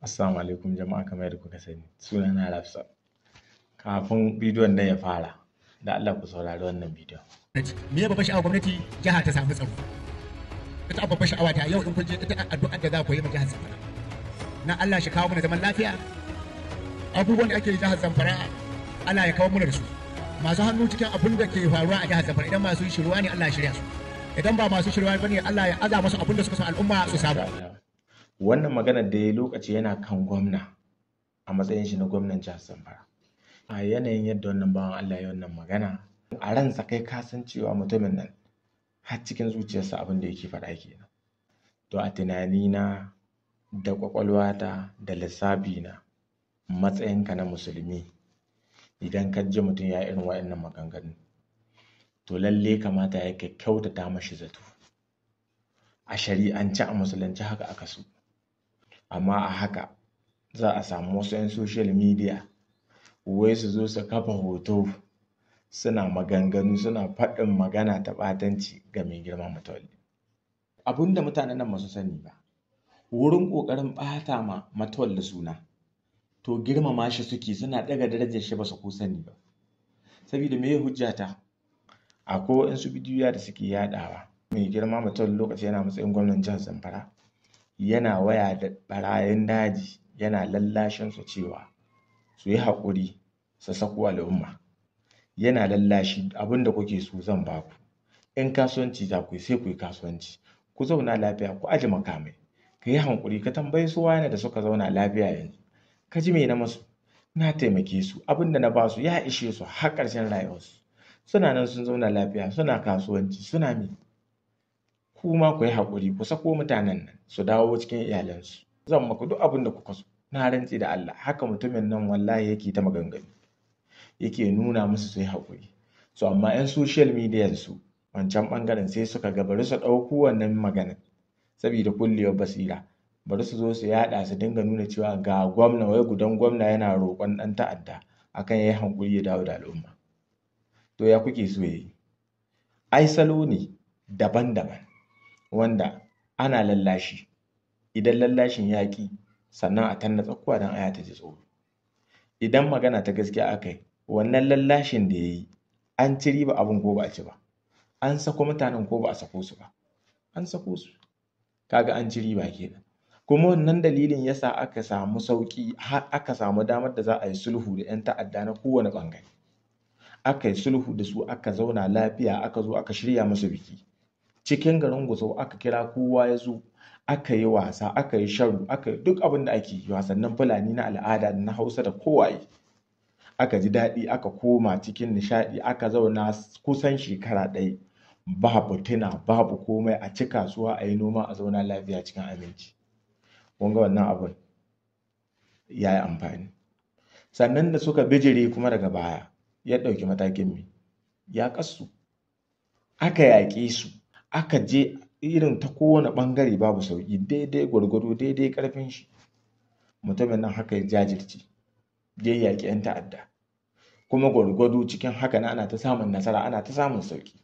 Assalamu alaikum jama'a, kamar yadda kuka sani sunana Rafsa. Kafin bidiyon nan ya fara, da Allah ku saurari wannan bidiyon. Me babban sha'awar gwamnati jiha ta samu tsaro. Ita babban sha'awa ta yau in kun je ita addu'ar da za ku yi ma jihar Zamfara. Na Allah shi kawo mana zaman lafiya. Abubuwan da ake jihar Zamfara Allah ya kawo mana da su. Masu hannu cikin abin da ke faruwa a jihar Zamfara idan masu shirwa ne Allah ya shirya su. Idan ba masu shirwa bane Allah ya aza musu abin da suka san al'umma su samu. Wannan maganar da ya lokaci yana kan gwamna a matsayin shi na gwamnan jihar Zamfara. A yanayin yadda wannan bawan Allah ya wannan magana, a ransa kai ka san cewa mutumin nan har cikin zuciyarsa abin da yake faɗa kenan. To a tunanina da ƙwaƙwalwata da lissafina, matsayinka na musulmi, idan ka ji mutum ya irin waɗannan maganganu, to lalle kamata ya kyautata mashi zato. A shari'ance a musulunci haka aka so. Amma a haka za a samu wasu 'yan social media wai su zo su kafa hoto suna maganganu suna faɗin magana ta ɓatanci ga mai girma Matawalle. Abinda mutanen nan masu sani ba, wurin ƙoƙarin ɓata ma Matawalle suna, to girmama shi suke, suna ɗaga darajar shi ba su ko sani ba. Saboda me hujjata? Akwai waɗansu bidiyoyi da suke yaɗawa. Mai girma Matawalle lokaci yana matsayin gwamnan jihar Zamfara, yana waya da ɓarayin daji, yana lallashin su cewa su yi haƙuri su sako al'umma. Yana lallashi, abinda kuke so zan baku. In kasuwanci za ku yi sai ku yi kasuwanci, ku zauna lafiya, ku aje makamai, ka yi hankuri, ka tambayi su wani da suka zauna lafiya yanzu, ka ji me na masu, na taimake su, abinda na ba su ya ishe su har ƙarshen rayuwarsu, suna nan sun zauna lafiya, suna kasuwanci, suna me. Kuma ku yi haƙuri, ku sako mutanen nan su dawo cikin iyalansu, zan maku duk abin da kuka so. Na rantse da Allah, haka mutumin nan wallahi yake ta maganganu, yake nuna musu su yi haƙuri. So amma 'yan social media su wancan ɓangaren sai suka ga bari su ɗauko wannan maganar saboda kullewar basira, bari su zo su yaɗa su dinga nuna cewa ga gwamna, wai gudan gwamna yana roƙon ɗan ta'adda akan ya yi haƙuri ya dawo da al'umma. To ya kuke so ya yi? Ai salo ne daban-daban wanda ana lallashi, idan lallashin ya ƙi sannan a tanna tsakuwa don aya ta ji tsoro. Idan magana ta gaskiya aka yi, wannan lallashin da ya yi an ci riba abin ko ba a ci ba, an sako mutanen ko ba a sako su ba, an sako su, kaga an ci riba kenan. Kuma wannan dalilin yasa aka samu sauƙi, har aka samu damar da za a yi sulhu da 'yan ta'adda na kowane ɓangare. Aka yi sulhu da su, aka zauna lafiya, aka zo aka shirya musu biki cikin garin Gusau, aka kira kowa ya zo, aka yi wasa, aka yi sharu, aka yi duk abin da ake yi, wasannin Fulani na al'ada na Hausa da kowaye. Aka ji daɗi, aka koma cikin nishaɗi, aka zauna kusan shekara ɗaya babu tuna babu komai, a ci kasuwa, a yi noma, a zauna lafiya cikin aminci. Kun ga wannan abin ya yi amfani. Sannan da suka bijire kuma daga baya ya ɗauki matakin me? Ya kasu, aka yaƙe su, aka je irin ta kowane ɓangare babu sauƙi, daidai gwargwado, daidai ƙarfin shi. Mutumin nan haka ya jajirce, ya yaƙi 'yan ta'adda, kuma gwargwado cikin haka ana ta samun nasara, ana ta samun sauƙi.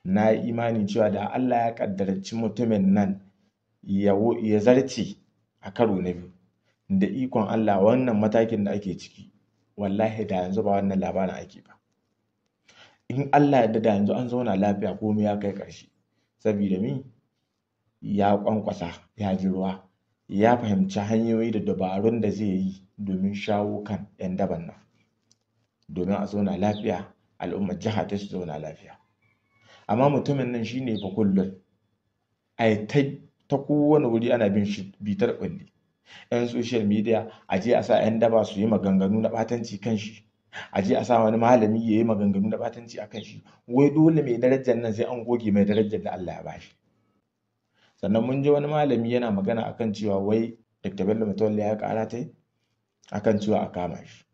Na yi imani cewa da Allah ya ƙaddarci mutumin nan ya zarce a karo na biyu, da ikon Allah wannan matakin da ake ciki, wallahi da yanzu ba wannan labarin ake ba. In Allah ya da yanzu an zauna lafiya, komai ya kai ƙarshe. Saboda mi? Ya ƙwanƙwasa, ya ji ruwa, ya fahimci hanyoyi da dabarun da zai yi domin shawo kan 'yan daban nan, domin a zauna lafiya, al'ummar jiha ta su zauna lafiya. Amma mutumin nan shine fa kullum ai ta kowane wuri ana bin shi bitar kulli. 'Yan social media a je a sa 'yan daba su yi maganganu na ɓatanci kan shi, a je a sa wani malami ya yi maganganu na ɓatanci a kan shi, wai dole mai darajar nan sai an goge mai darajar da Allah ya bashi. Sannan mun ji wani malami yana magana akan cewa wai Dr. Bello Matawalle ya ƙara ta akan cewa a kama shi.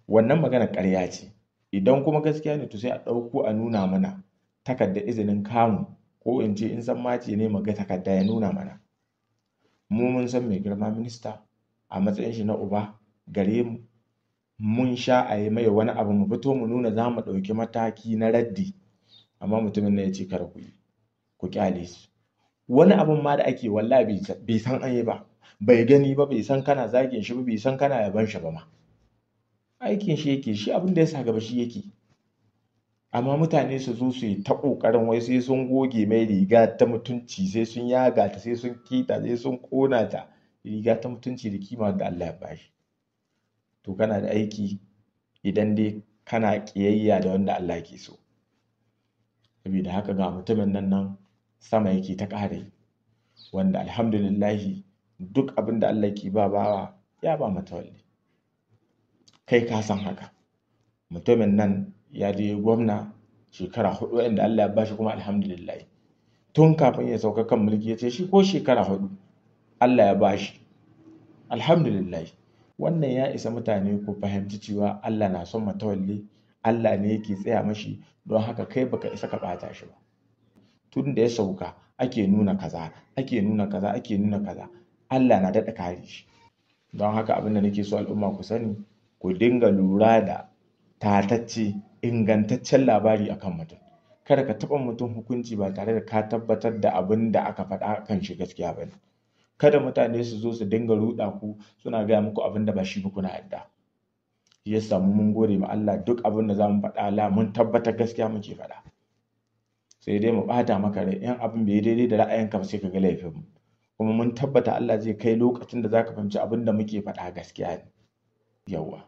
Wannan magana ƙarya ce. Idan kuma gaskiya ne to sai a ɗauko a nuna mana takardar izinin kamu, ko in ce in san mace ne maga takarda ya nuna mana. Mu mun san mai girma minista a matsayin shi na uba gare mu, mun sha a yi mai wani abu mu fito mu nuna za mu ɗauki mataki na raddi, amma mutumin nan ya ce kar ku yi, ku kyale su. Wani abin ma da ake wallahi bai san an yi ba, bai gani ba, bai san kana zagin shi ba, bai san kana yaban shi ba ma. Aikin shi yake, shi abin da ya sa gaba shi yake. Amma mutane su zo su yi ta ƙoƙarin wai sai sun goge mai riga ta mutunci, sai sun yaga ta, sai sun kita, sai sun ƙona ta, riga ta mutunci da kima da Allah ya bashi. To kana da aiki idan dai kana ƙiyayya da wanda Allah ke so. Saboda haka ga mutumin nan sama yake ta ƙare, wanda alhamdulillahi duk abin da Allah ke ba bawa ya ba Matawalle. Kai ka san haka. Mutumin nan ya je gwamna shekara 4 inda Allah ya bashi, kuma alhamdulillah tun kafin ya sauka kan mulki ya ce shi ko shekara 4 Allah ya bashi, alhamdulillah. Wannan ya isa mutane ku fahimci cewa Allah na son Matawalle, Allah ne yake tsaya mashi, don haka kai baka isa ka bata shi ba. Tun da ya sauka ake nuna kaza, ake nuna kaza, ake nuna kaza, Allah na daɗa kare shi. Don haka abin da nake so al'umma ku sani, ku dinga lura da tatacce ingantaccen labari akan mutum. Kada ka taɓa mutum hukunci ba tare da ka tabbatar da abin da aka faɗa kan shi gaskiya ba ne. Kada mutane su zo su dinga ruɗa ku suna gaya muku abin da ba shi ba kuna yadda. Ya samu mun gode ma Allah, duk abin da za mu faɗa la mun tabbatar gaskiya muke faɗa. Sai dai mu ɓata maka rai in abin bai daidai da ra'ayinka ba, sai ka ga laifin mu. Kuma mun tabbata Allah zai kai lokacin da zaka fahimci abin da muke faɗa gaskiya ne. Yawwa.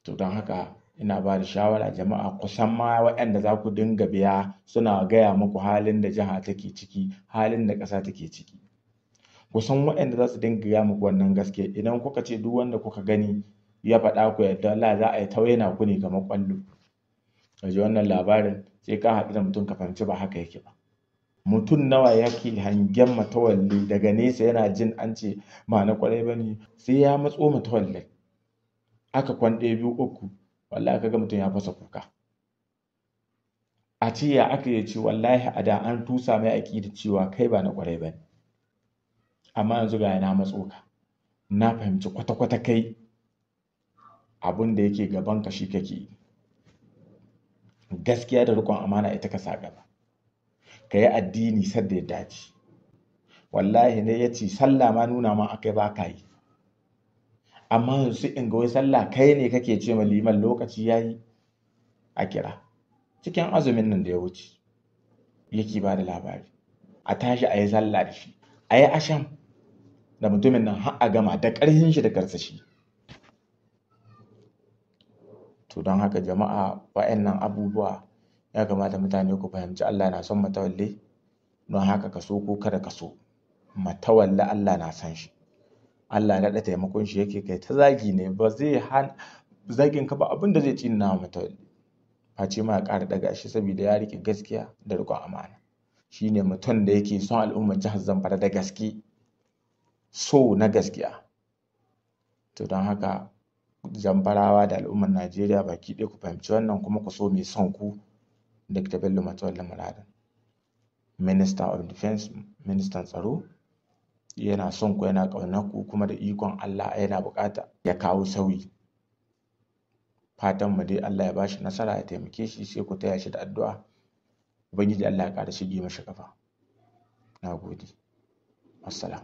To don haka ina ba da shawara jama'a, kusan ma waɗanda za ku dinga biya suna gaya muku halin da jiha take ciki, halin da ƙasa take ciki. Kusan waɗanda za su dinga gaya muku wannan gaske, idan kuka ce duk wanda kuka gani ya faɗa ku yadda, Allah za a yi tawaina ku ne kamar ƙwallo. Kaji wannan labarin sai ka haɗu da mutum ka fahimci ba haka yake ba. Mutum nawa yake hangen Matawalle daga nesa yana jin an ce ba na ƙwarai ba ne, sai ya matso Matawalle aka kwan 1 2 3 wallahi kaga mutum ya fasa kuka. A ce ya aka yi ce wallahi a da an tusa mai aƙida cewa kai ba na ƙwarai ba ne, amma yanzu ga na matso ka, na fahimci kwata-kwata kai abin da yake gaban ka shi kake yi. Gaskiya da riƙon amana ita ka sa gaba, ka yi addini sadda ya dace. Wallahi ne ya ce sallah ma nuna ma akai ba ka yi, amma yanzu in ga wai sallah kai ne kake ce ma liman lokaci yayi a kira. Cikin azumin nan da ya wuce yake ba da labari, a tashi a yi sallah da shi, a yi asham da mutumin nan har a gama da ƙarfin shi da karsashi. To don haka jama'a, wa'annan abubuwa ya kamata mutane ku fahimci Allah na son Matawalle, don haka ka so ko kada ka so, Matawalle Allah na san shi. Allah na da taimakon shi yake, kai ta zagi ne ba zai zagin ka ba abin da zai tsina Matawalle. Face ma ya ƙara daga shi saboda ya rike gaskiya da riƙon amana. Shine mutum da yake son al'ummar jihar Zamfara da gaske, so na gaskiya. To don haka Zamfarawa da al'ummar Najeriya baki ɗaya ku fahimci wannan, kuma ku so mai son ku, Dr. Bello Matawalle Muradan, Minister of Defense, ministan tsaro, yana son ku, yana ƙaunar ku, kuma da ikon Allah yana buƙata ya kawo sauyi. Fatan mu dai Allah ya bashi nasara, ya taimake shi, sai ku taya shi da addu'a. Ubangiji Allah ya ƙara shige mashi kafa. Nagode. Assalam.